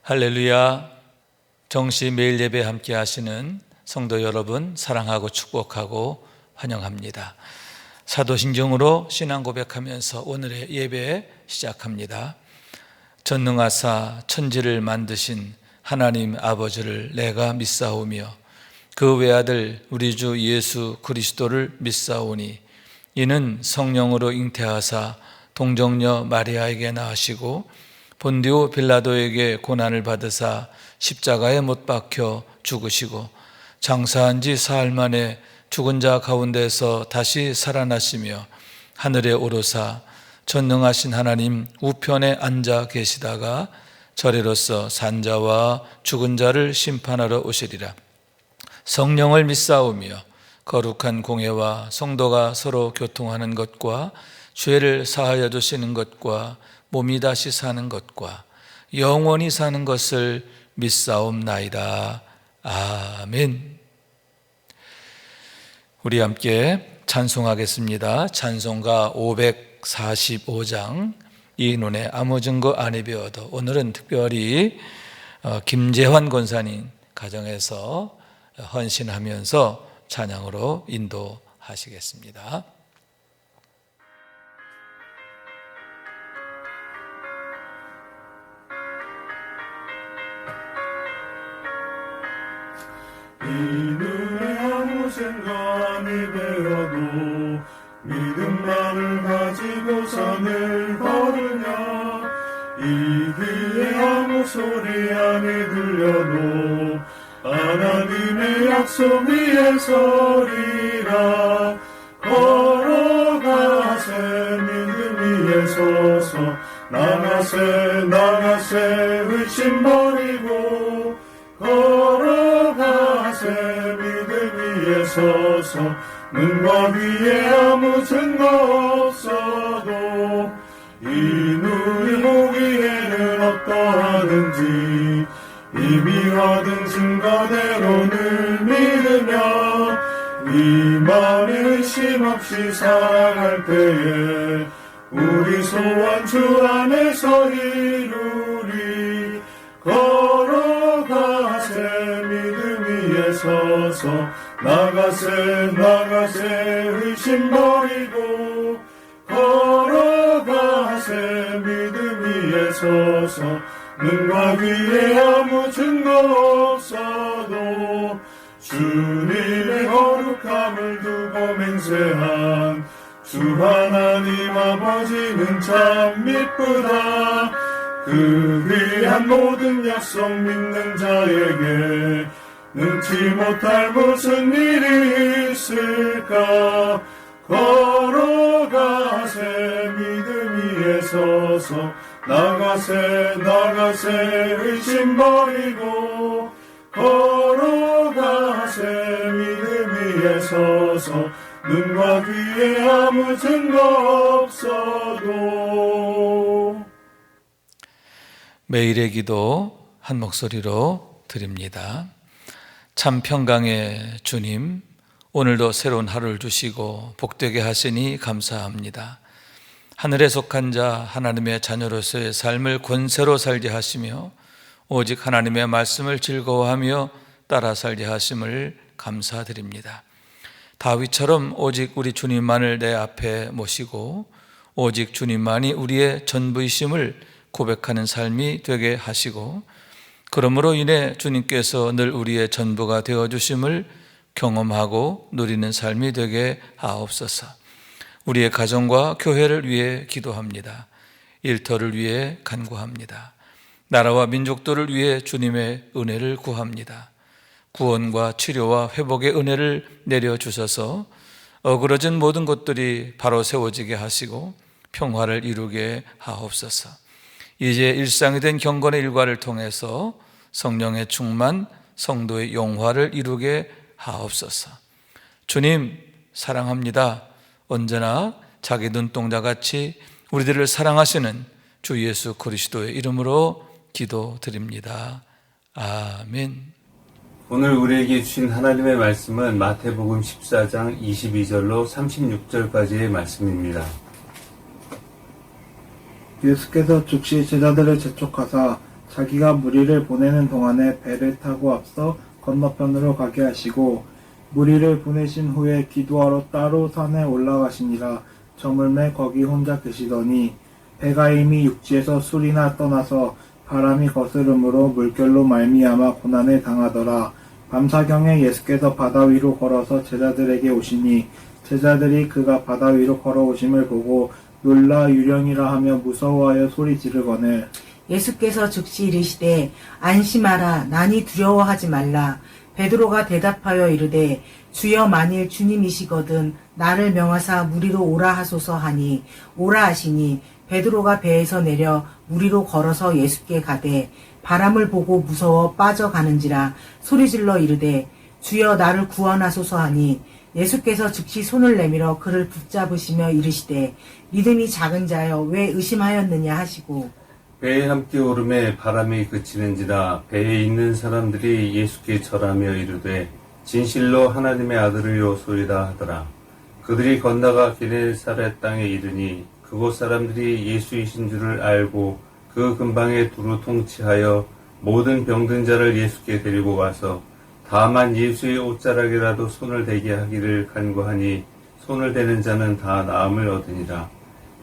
할렐루야. 정시 매일 예배 함께 하시는 성도 여러분 사랑하고 축복하고 환영합니다. 사도신경으로 신앙 고백하면서 오늘의 예배 시작합니다. 전능하사 천지를 만드신 하나님 아버지를 내가 믿사오며 그 외아들 우리 주 예수 그리스도를 믿사오니 이는 성령으로 잉태하사 동정녀 마리아에게 낳으시고 본디오 빌라도에게 고난을 받으사 십자가에 못 박혀 죽으시고 장사한 지 사흘 만에 죽은 자 가운데서 다시 살아나시며 하늘에 오르사 전능하신 하나님 우편에 앉아 계시다가 저리로서 산자와 죽은 자를 심판하러 오시리라. 성령을 믿사오며 거룩한 공회와 성도가 서로 교통하는 것과 죄를 사하여 주시는 것과 몸이 다시 사는 것과 영원히 사는 것을 믿사옵나이다. 아멘. 우리 함께 찬송하겠습니다. 찬송가 545장 이 눈에 아무 증거 안 입어도. 오늘은 특별히 김재환 권사님 가정에서 헌신하면서 찬양으로 인도하시겠습니다. 이 눈에 아무 생각이 되어도 믿음만을 가지고 산을 걸으냐. 이 귀에 아무 소리 안이 들려도 하나님의 약속 위에 서리라. 걸어가세 믿음 위에 서서 나가세 의심 버리고 걸어가세 믿음 위에 서서 눈과 귀에 아무 증거 없어도 이 눈이 보기에는 어떠하든지 이미 얻은 증거대로 늘 믿으며 이 맘에 의심 없이 살아갈 때에 우리 소원 주 안에서 이루리. 걸어가세 믿음 위에 서서 나가세 의심 버리고 걸어가세 믿음 위에 서서 눈과 귀에 아무 증거 없어도 주님의 거룩함을 두고 맹세한 주 하나님 아버지는 참 미쁘다. 그 귀한 모든 약속 믿는 자에게 능치 못할 무슨 일이 있을까. 걸어가세 믿음 위에 서서 나가세 의심 버리고 걸어가세 믿음 위에 서서 눈과 귀에 아무 증거 없어도. 매일의 기도 한 목소리로 드립니다. 참 평강의 주님, 오늘도 새로운 하루를 주시고 복되게 하시니 감사합니다. 하늘에 속한 자 하나님의 자녀로서의 삶을 권세로 살게 하시며 오직 하나님의 말씀을 즐거워하며 따라 살게 하심을 감사드립니다. 다윗처럼 오직 우리 주님만을 내 앞에 모시고 오직 주님만이 우리의 전부이심을 고백하는 삶이 되게 하시고 그러므로 인해 주님께서 늘 우리의 전부가 되어주심을 경험하고 누리는 삶이 되게 하옵소서. 우리의 가정과 교회를 위해 기도합니다. 일터를 위해 간구합니다. 나라와 민족들을 위해 주님의 은혜를 구합니다. 구원과 치료와 회복의 은혜를 내려주셔서 어그러진 모든 것들이 바로 세워지게 하시고 평화를 이루게 하옵소서. 이제 일상이 된 경건의 일과를 통해서 성령의 충만, 성도의 용화를 이루게 하옵소서. 주님 사랑합니다. 언제나 자기 눈동자같이 우리들을 사랑하시는 주 예수 그리스도의 이름으로 기도드립니다. 아멘. 오늘 우리에게 주신 하나님의 말씀은 마태복음 14장 22절로 36절까지의 말씀입니다. 예수께서 즉시 제자들을 재촉하사 자기가 무리를 보내는 동안에 배를 타고 앞서 건너편으로 가게 하시고 무리를 보내신 후에 기도하러 따로 산에 올라가시니라. 저물매 거기 혼자 계시더니 배가 이미 육지에서 술이나 떠나서 바람이 거스름으로 물결로 말미암아 고난을 당하더라. 밤사경에 예수께서 바다 위로 걸어서 제자들에게 오시니 제자들이 그가 바다 위로 걸어오심을 보고 놀라 유령이라 하며 무서워하여 소리 지르거늘 예수께서 즉시 이르시되 안심하라 나니 두려워하지 말라. 베드로가 대답하여 이르되 주여 만일 주님이시거든 나를 명하사 무리로 오라 하소서 하니 오라 하시니 베드로가 배에서 내려 무리로 걸어서 예수께 가되 바람을 보고 무서워 빠져가는지라 소리질러 이르되 주여 나를 구원하소서 하니 예수께서 즉시 손을 내밀어 그를 붙잡으시며 이르시되 믿음이 작은 자여 왜 의심하였느냐 하시고 배에 함께 오름에 바람이 그치는지라. 배에 있는 사람들이 예수께 절하며 이르되 진실로 하나님의 아들이요 소리다 하더라. 그들이 건너가 게네사렛 땅에 이르니 그곳 사람들이 예수이신 줄을 알고 그 근방에 두루 통치하여 모든 병든 자를 예수께 데리고 와서 다만 예수의 옷자락이라도 손을 대게 하기를 간구하니 손을 대는 자는 다 나음을 얻으니라.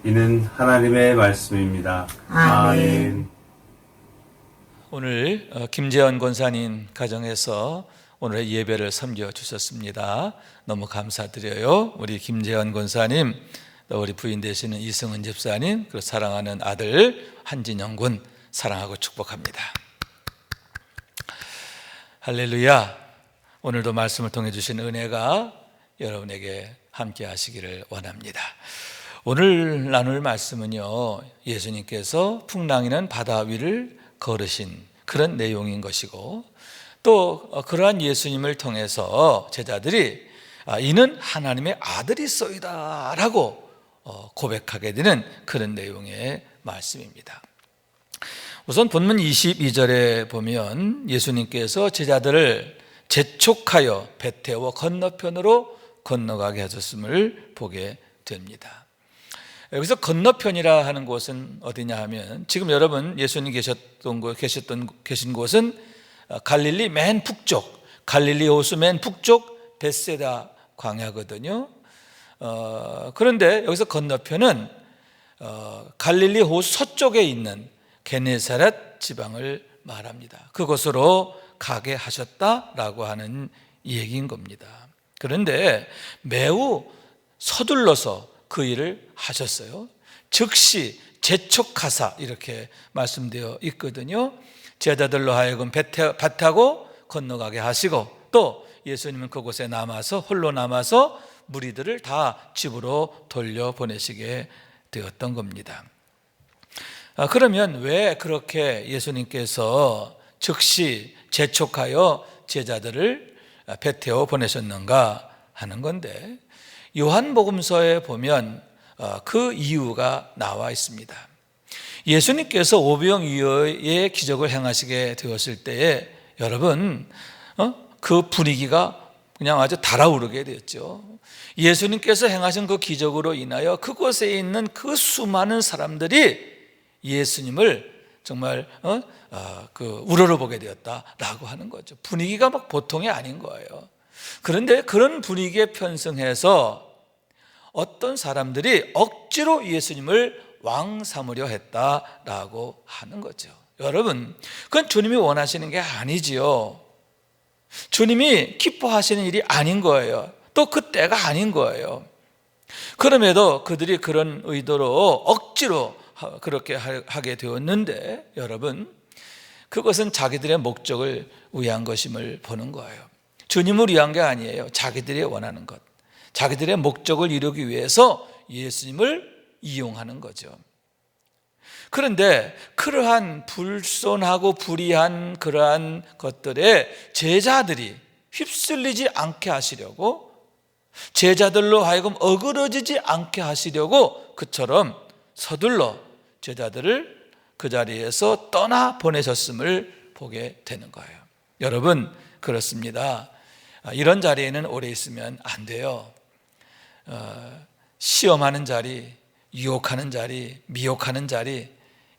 이는 하나님의 말씀입니다. 아멘. 오늘 김재원 권사님 가정에서 오늘의 예배를 섬겨주셨습니다. 너무 감사드려요. 우리 김재원 권사님, 우리 부인 되시는 이승은 집사님, 그리고 사랑하는 아들 한진영 군 사랑하고 축복합니다. 할렐루야. 오늘도 말씀을 통해 주신 은혜가 여러분에게 함께 하시기를 원합니다. 오늘 나눌 말씀은요, 예수님께서 풍랑이는 바다 위를 걸으신 그런 내용인 것이고, 또 그러한 예수님을 통해서 제자들이 이는 하나님의 아들이소이다 라고 고백하게 되는 그런 내용의 말씀입니다. 우선 본문 22절에 보면 예수님께서 제자들을 재촉하여 배 태워 건너편으로 건너가게 하셨음을 보게 됩니다. 여기서 건너편이라 하는 곳은 어디냐 하면, 지금 여러분 예수님 계신 곳은 갈릴리 맨 북쪽, 갈릴리 호수 맨 북쪽 벳세다 광야거든요. 그런데 여기서 건너편은 갈릴리 호수 서쪽에 있는 게네사렛 지방을 말합니다. 그곳으로 가게 하셨다라고 하는 얘기인 겁니다. 그런데 매우 서둘러서 그 일을 하셨어요. 즉시 재촉하사 이렇게 말씀되어 있거든요. 제자들로 하여금 배 타고 건너가게 하시고, 또 예수님은 그곳에 홀로 남아서 무리들을 다 집으로 돌려보내시게 되었던 겁니다. 그러면 왜 그렇게 예수님께서 즉시 재촉하여 제자들을 배 태워 보내셨는가 하는 건데, 요한복음서에 보면 그 이유가 나와 있습니다. 예수님께서 오병이어의 기적을 행하시게 되었을 때에 여러분 그 분위기가 그냥 아주 달아오르게 되었죠. 예수님께서 행하신 그 기적으로 인하여 그곳에 있는 그 수많은 사람들이 예수님을 정말 우러러보게 되었다라고 하는 거죠. 분위기가 막 보통이 아닌 거예요. 그런데 그런 분위기에 편승해서 어떤 사람들이 억지로 예수님을 왕 삼으려 했다라고 하는 거죠. 여러분, 그건 주님이 원하시는 게 아니지요. 주님이 기뻐하시는 일이 아닌 거예요. 또 그 때가 아닌 거예요. 그럼에도 그들이 그런 의도로 억지로 그렇게 하게 되었는데, 여러분, 그것은 자기들의 목적을 위한 것임을 보는 거예요. 주님을 위한 게 아니에요. 자기들이 원하는 것, 자기들의 목적을 이루기 위해서 예수님을 이용하는 거죠. 그런데 그러한 불손하고 불의한 그러한 것들에 제자들이 휩쓸리지 않게 하시려고, 제자들로 하여금 어그러지지 않게 하시려고 그처럼 서둘러 제자들을 그 자리에서 떠나 보내셨음을 보게 되는 거예요. 여러분, 그렇습니다. 이런 자리에는 오래 있으면 안 돼요. 시험하는 자리, 유혹하는 자리, 미혹하는 자리,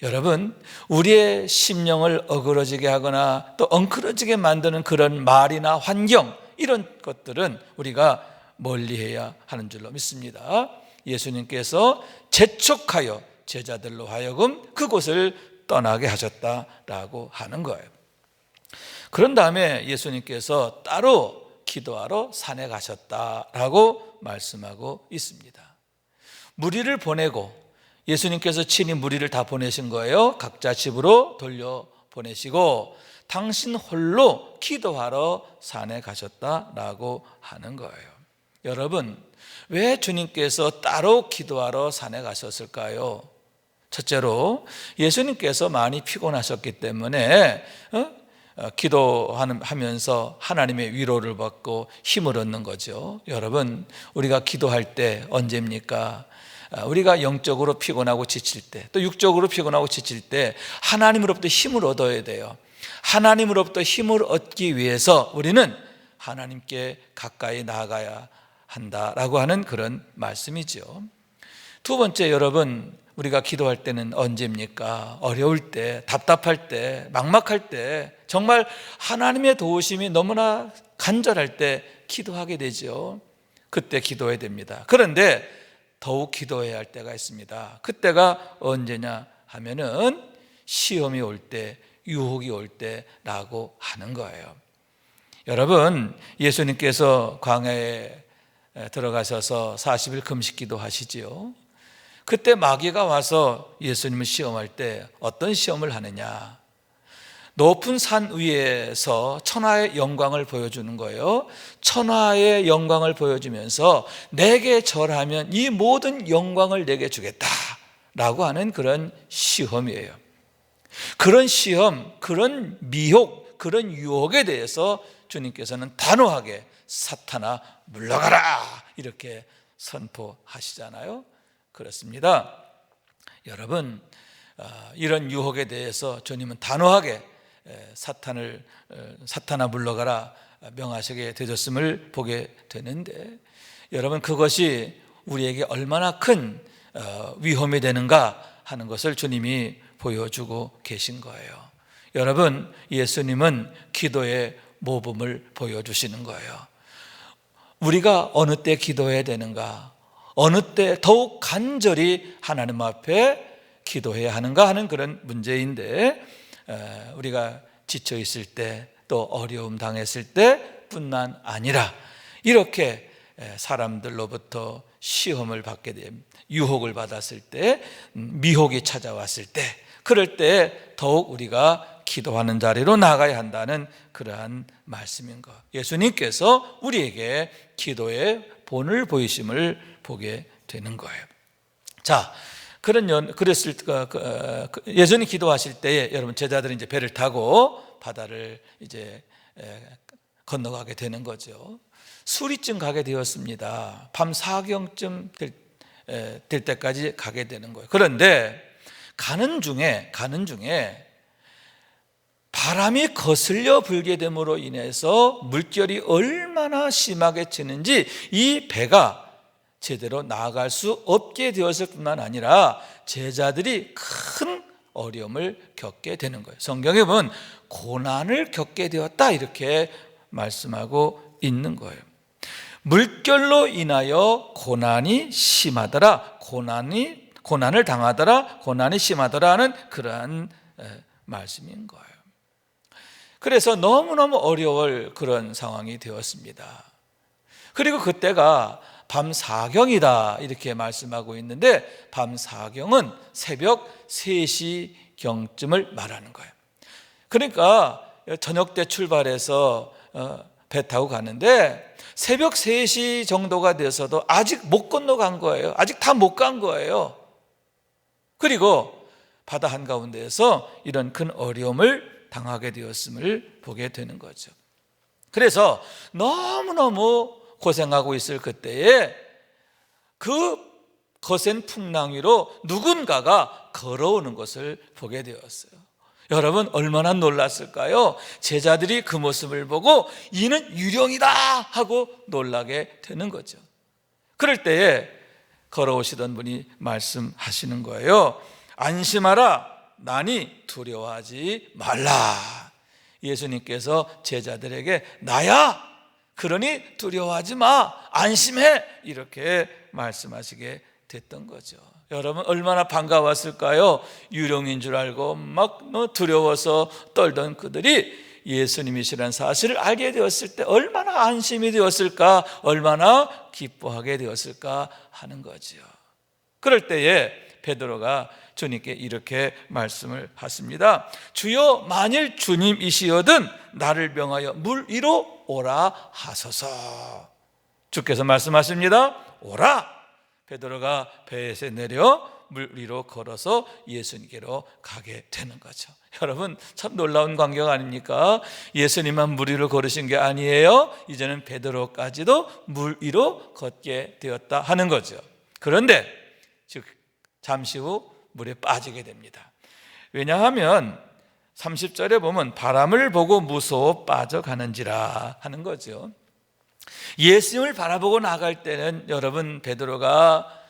여러분, 우리의 심령을 어그러지게 하거나 또 엉클어지게 만드는 그런 말이나 환경, 이런 것들은 우리가 멀리해야 하는 줄로 믿습니다. 예수님께서 재촉하여 제자들로 하여금 그곳을 떠나게 하셨다라고 하는 거예요. 그런 다음에 예수님께서 따로 기도하러 산에 가셨다라고 말씀하고 있습니다. 무리를 보내고, 예수님께서 친히 무리를 다 보내신 거예요. 각자 집으로 돌려보내시고 당신 홀로 기도하러 산에 가셨다라고 하는 거예요. 여러분, 왜 주님께서 따로 기도하러 산에 가셨을까요? 첫째로 예수님께서 많이 피곤하셨기 때문에 기도하면서 하나님의 위로를 받고 힘을 얻는 거죠. 여러분, 우리가 기도할 때 언제입니까? 우리가 영적으로 피곤하고 지칠 때, 또 육적으로 피곤하고 지칠 때 하나님으로부터 힘을 얻어야 돼요. 하나님으로부터 힘을 얻기 위해서 우리는 하나님께 가까이 나아가야 한다라고 하는 그런 말씀이죠. 두 번째, 여러분, 우리가 기도할 때는 언제입니까? 어려울 때, 답답할 때, 막막할 때, 정말 하나님의 도우심이 너무나 간절할 때 기도하게 되죠. 그때 기도해야 됩니다. 그런데 더욱 기도해야 할 때가 있습니다. 그때가 언제냐 하면은 시험이 올 때, 유혹이 올 때라고 하는 거예요. 여러분, 예수님께서 광야에 들어가셔서 40일 금식기도 하시지요. 그때 마귀가 와서 예수님을 시험할 때 어떤 시험을 하느냐? 높은 산 위에서 천하의 영광을 보여주는 거예요. 천하의 영광을 보여주면서 내게 절하면 이 모든 영광을 내게 주겠다라고 하는 그런 시험이에요. 그런 시험, 그런 미혹, 그런 유혹에 대해서 주님께서는 단호하게 사탄아 물러가라 이렇게 선포하시잖아요. 그렇습니다. 여러분, 이런 유혹에 대해서 주님은 단호하게 사탄아 물러가라 명하시게 되셨음을 보게 되는데, 여러분, 그것이 우리에게 얼마나 큰 위험이 되는가 하는 것을 주님이 보여주고 계신 거예요. 여러분, 예수님은 기도의 모범을 보여주시는 거예요. 우리가 어느 때 기도해야 되는가, 어느 때 더욱 간절히 하나님 앞에 기도해야 하는가 하는 그런 문제인데, 우리가 지쳐 있을 때, 또 어려움 당했을 때뿐만 아니라 이렇게 사람들로부터 시험을 받게 되면, 유혹을 받았을 때, 미혹이 찾아왔을 때, 그럴 때 더욱 우리가 기도하는 자리로 나가야 한다는 그러한 말씀인 것. 예수님께서 우리에게 기도의 본을 보이심을 보게 되는 거예요. 자, 그랬을 예수님 기도하실 때에 여러분, 제자들은 이제 배를 타고 바다를 이제 건너가게 되는 거죠. 수리쯤 가게 되었습니다. 밤 4경쯤 될 때까지 가게 되는 거예요. 그런데 가는 중에 바람이 거슬려 불게 됨으로 인해서 물결이 얼마나 심하게 치는지 이 배가 제대로 나아갈 수 없게 되었을 뿐만 아니라 제자들이 큰 어려움을 겪게 되는 거예요. 성경에 보면 고난을 겪게 되었다 이렇게 말씀하고 있는 거예요. 물결로 인하여 고난이 심하더라, 고난을 당하더라, 고난이 심하더라 하는 그러한 말씀인 거예요. 그래서 너무너무 어려울 그런 상황이 되었습니다. 그리고 그때가 밤 4경이다 이렇게 말씀하고 있는데, 밤 4경은 새벽 3시경쯤을 말하는 거예요. 그러니까 저녁 때 출발해서 배 타고 가는데 새벽 3시 정도가 돼서도 아직 못 건너간 거예요. 아직 다 못 간 거예요. 그리고 바다 한가운데에서 이런 큰 어려움을 당하게 되었음을 보게 되는 거죠. 그래서 너무너무 고생하고 있을 그때에 그 거센 풍랑 위로 누군가가 걸어오는 것을 보게 되었어요. 여러분, 얼마나 놀랐을까요? 제자들이 그 모습을 보고 이는 유령이다 하고 놀라게 되는 거죠. 그럴 때에 걸어오시던 분이 말씀하시는 거예요. 안심하라, 나니 두려워하지 말라. 예수님께서 제자들에게 나야, 그러니 두려워하지 마, 안심해, 이렇게 말씀하시게 됐던 거죠. 여러분 얼마나 반가웠을까요? 유령인 줄 알고 막 두려워서 떨던 그들이 예수님이시라는 사실을 알게 되었을 때 얼마나 안심이 되었을까, 얼마나 기뻐하게 되었을까 하는 거지요. 그럴 때에 베드로가 주님께 이렇게 말씀을 하십니다. 주여, 만일 주님이시여든 나를 명하여 물 위로 오라 하소서. 주께서 말씀하십니다. 오라. 베드로가 배에서 내려 물 위로 걸어서 예수님께로 가게 되는 거죠. 여러분 참 놀라운 광경 아닙니까? 예수님만 물 위로 걸으신 게 아니에요. 이제는 베드로까지도 물 위로 걷게 되었다 하는 거죠. 그런데 즉 잠시 후 물에 빠지게 됩니다. 왜냐하면 30절에 보면 바람을 보고 무서워 빠져가는지라 하는 거죠. 예수님을 바라보고 나갈 때는 여러분 베드로가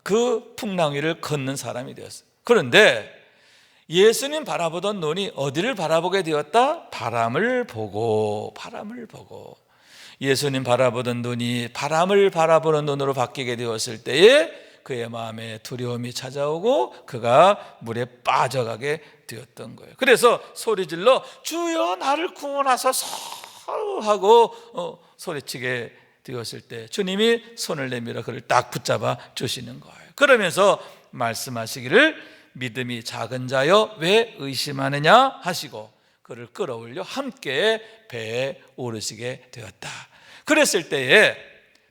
그 풍랑 위를 걷는 사람이 되었어요. 그런데 예수님 바라보던 눈이 어디를 바라보게 되었다? 바람을 보고. 예수님 바라보던 눈이 바람을 바라보는 눈으로 바뀌게 되었을 때에 그의 마음에 두려움이 찾아오고 그가 물에 빠져가게 되었던 거예요. 그래서 소리질러 주여 나를 구원하소서 하고 소리치게 되었을 때 주님이 손을 내밀어 그를 딱 붙잡아 주시는 거예요. 그러면서 말씀하시기를 믿음이 작은 자여 왜 의심하느냐 하시고 그를 끌어올려 함께 배에 오르시게 되었다. 그랬을 때에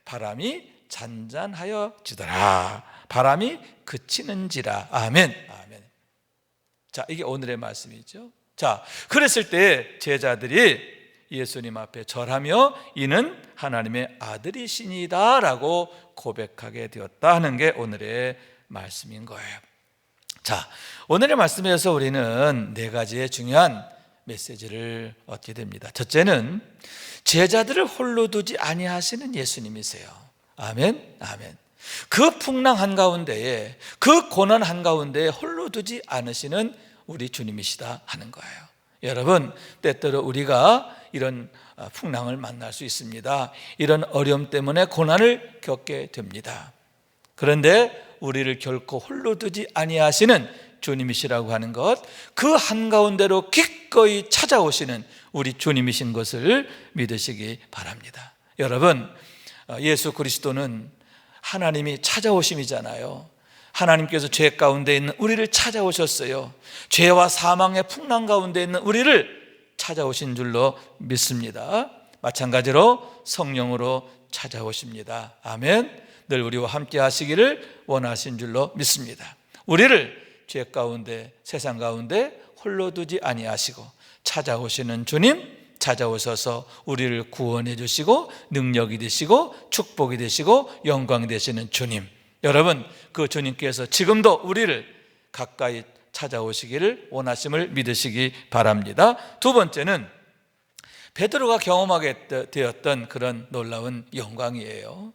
바람이 잔잔하여지더라. 바람이 그치는지라. 아멘. 아멘. 자, 이게 오늘의 말씀이죠. 자, 그랬을 때 제자들이 예수님 앞에 절하며 이는 하나님의 아들이시니다 라고 고백하게 되었다 하는 게 오늘의 말씀인 거예요. 자, 오늘의 말씀에서 우리는 네 가지의 중요한 메시지를 얻게 됩니다. 첫째는 제자들을 홀로 두지 아니하시는 예수님이세요. 아멘, 아멘. 그 풍랑 한가운데에, 그 고난 한가운데에 홀로 두지 않으시는 우리 주님이시다 하는 거예요. 여러분, 때때로 우리가 이런 풍랑을 만날 수 있습니다. 이런 어려움 때문에 고난을 겪게 됩니다. 그런데 우리를 결코 홀로 두지 아니하시는 주님이시라고 하는 것, 그 한가운데로 기꺼이 찾아오시는 우리 주님이신 것을 믿으시기 바랍니다. 여러분, 예수 그리스도는 하나님이 찾아오심이잖아요. 하나님께서 죄 가운데 있는 우리를 찾아오셨어요. 죄와 사망의 풍랑 가운데 있는 우리를 찾아오신 줄로 믿습니다. 마찬가지로 성령으로 찾아오십니다. 아멘. 늘 우리와 함께 하시기를 원하신 줄로 믿습니다. 우리를 죄 가운데, 세상 가운데 홀로 두지 아니하시고 찾아오시는 주님, 찾아오셔서 우리를 구원해 주시고 능력이 되시고 축복이 되시고 영광이 되시는 주님, 여러분 그 주님께서 지금도 우리를 가까이 찾아오시기를 원하심을 믿으시기 바랍니다. 두 번째는 베드로가 경험하게 되었던 그런 놀라운 영광이에요.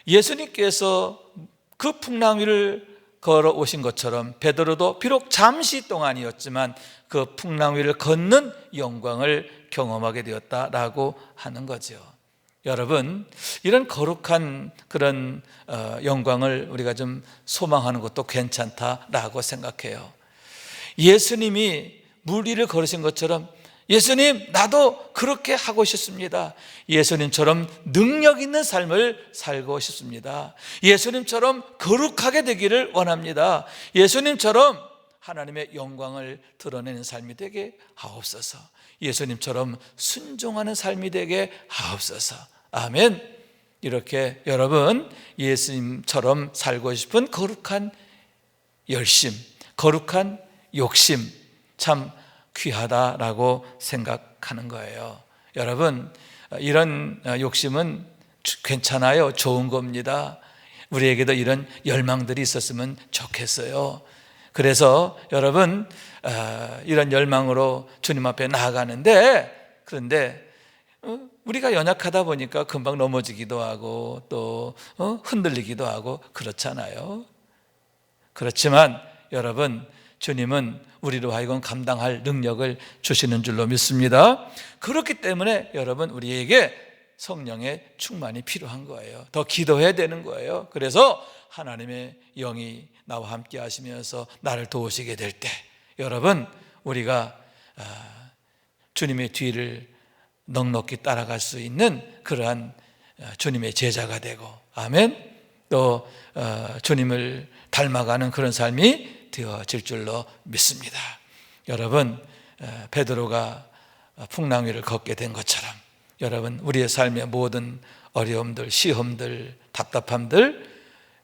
예수님께서 그 풍랑 위를 걸어오신 것처럼 베드로도 비록 잠시 동안이었지만 그 풍랑 위를 걷는 영광을 경험하게 되었다라고 하는 거죠. 여러분, 이런 거룩한 그런 영광을 우리가 좀 소망하는 것도 괜찮다라고 생각해요. 예수님이 물 위를 걸으신 것처럼 예수님 나도 그렇게 하고 싶습니다. 예수님처럼 능력 있는 삶을 살고 싶습니다. 예수님처럼 거룩하게 되기를 원합니다. 예수님처럼 하나님의 영광을 드러내는 삶이 되게 하옵소서. 예수님처럼 순종하는 삶이 되게 하옵소서. 아멘. 이렇게 여러분 예수님처럼 살고 싶은 거룩한 열심, 거룩한 욕심 참 귀하다라고 생각하는 거예요. 여러분, 이런 욕심은 괜찮아요. 좋은 겁니다. 우리에게도 이런 열망들이 있었으면 좋겠어요. 그래서 여러분, 이런 열망으로 주님 앞에 나아가는데, 그런데 우리가 연약하다 보니까 금방 넘어지기도 하고 또 흔들리기도 하고 그렇잖아요. 그렇지만 여러분, 주님은 우리로 하여금 감당할 능력을 주시는 줄로 믿습니다. 그렇기 때문에 여러분, 우리에게 성령의 충만이 필요한 거예요. 더 기도해야 되는 거예요. 그래서 하나님의 영이 나와 함께 하시면서 나를 도우시게 될 때, 여러분, 우리가 주님의 뒤를 넉넉히 따라갈 수 있는 그러한 주님의 제자가 되고, 아멘, 또 주님을 닮아가는 그런 삶이 되어질 줄로 믿습니다. 여러분, 베드로가 풍랑 위를 걷게 된 것처럼 여러분, 우리의 삶의 모든 어려움들, 시험들, 답답함들,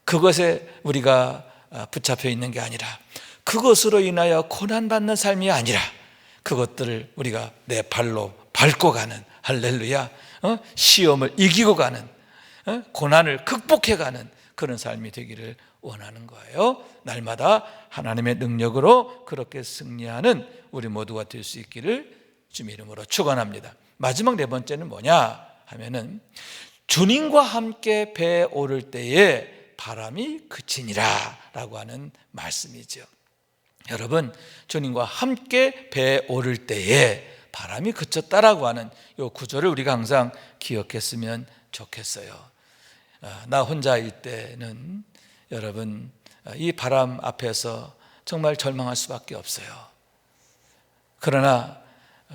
그것에 우리가 붙잡혀 있는 게 아니라, 그것으로 인하여 고난받는 삶이 아니라 그것들을 우리가 내 발로 밟고 가는, 할렐루야, 시험을 이기고 가는, 고난을 극복해가는 그런 삶이 되기를 원하는 거예요. 날마다 하나님의 능력으로 그렇게 승리하는 우리 모두가 될 수 있기를 주님의 이름으로 축원합니다. 마지막 네 번째는 뭐냐 하면은, 주님과 함께 배에 오를 때에 바람이 그치니라 라고 하는 말씀이죠. 여러분, 주님과 함께 배에 오를 때에 바람이 그쳤다라고 하는 이 구절을 우리가 항상 기억했으면 좋겠어요. 나 혼자일 때는 여러분, 이 바람 앞에서 정말 절망할 수밖에 없어요. 그러나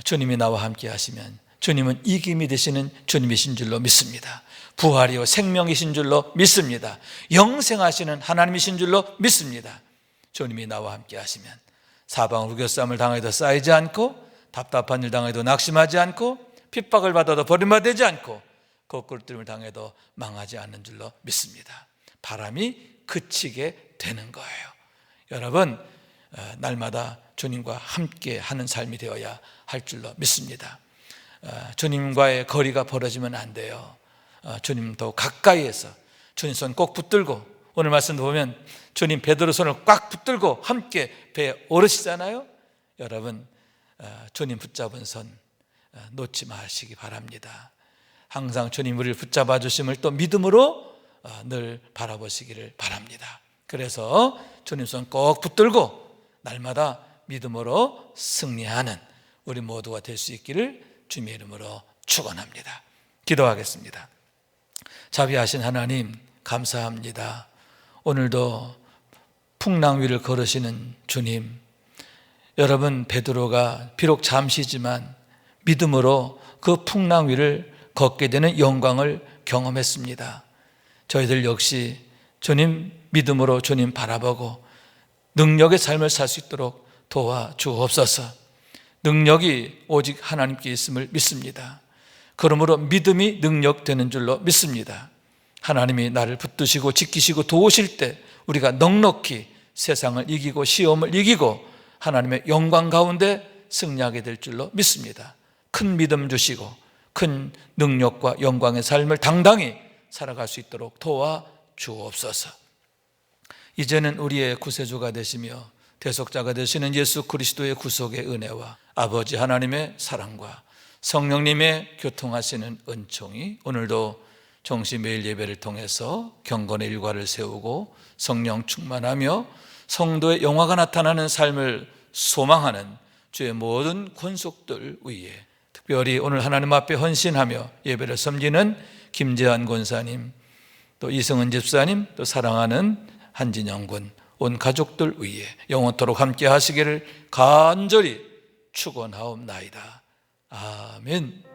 주님이 나와 함께 하시면 주님은 이김이 되시는 주님이신 줄로 믿습니다. 부활이요 생명이신 줄로 믿습니다. 영생하시는 하나님이신 줄로 믿습니다. 주님이 나와 함께 하시면 사방으로 우겨싸움을 당해도 쌓이지 않고, 답답한 일 당해도 낙심하지 않고, 핍박을 받아도 버림받지 않고, 거꾸로뜨림을 당해도 망하지 않는 줄로 믿습니다. 바람이 그치게 되는 거예요. 여러분, 날마다 주님과 함께 하는 삶이 되어야 할 줄로 믿습니다. 주님과의 거리가 벌어지면 안 돼요. 주님 더 가까이에서 주님 손 꼭 붙들고, 오늘 말씀도 보면 주님 베드로 손을 꽉 붙들고 함께 배에 오르시잖아요. 여러분, 주님 붙잡은 손 놓지 마시기 바랍니다. 항상 주님 우리를 붙잡아 주심을 또 믿음으로 늘 바라보시기를 바랍니다. 그래서 주님 손 꼭 붙들고 날마다 믿음으로 승리하는 우리 모두가 될 수 있기를 주님의 이름으로 축원합니다. 기도하겠습니다. 자비하신 하나님, 감사합니다. 오늘도 풍랑 위를 걸으시는 주님, 여러분, 베드로가 비록 잠시지만 믿음으로 그 풍랑 위를 걷게 되는 영광을 경험했습니다. 저희들 역시 주님 믿음으로 주님 바라보고 능력의 삶을 살 수 있도록 도와주옵소서. 능력이 오직 하나님께 있음을 믿습니다. 그러므로 믿음이 능력되는 줄로 믿습니다. 하나님이 나를 붙드시고 지키시고 도우실 때 우리가 넉넉히 세상을 이기고 시험을 이기고 하나님의 영광 가운데 승리하게 될 줄로 믿습니다. 큰 믿음 주시고 큰 능력과 영광의 삶을 당당히 살아갈 수 있도록 도와주옵소서. 이제는 우리의 구세주가 되시며 대속자가 되시는 예수 그리스도의 구속의 은혜와 아버지 하나님의 사랑과 성령님의 교통하시는 은총이 오늘도 정시 매일 예배를 통해서 경건의 일과를 세우고 성령 충만하며 성도의 영화가 나타나는 삶을 소망하는 주의 모든 권속들 위에, 특별히 오늘 하나님 앞에 헌신하며 예배를 섬기는 김재환 권사님, 또 이승은 집사님, 또 사랑하는 한진영 군, 온 가족들 위에 영원토록 함께 하시기를 간절히 축원하옵나이다. 아멘.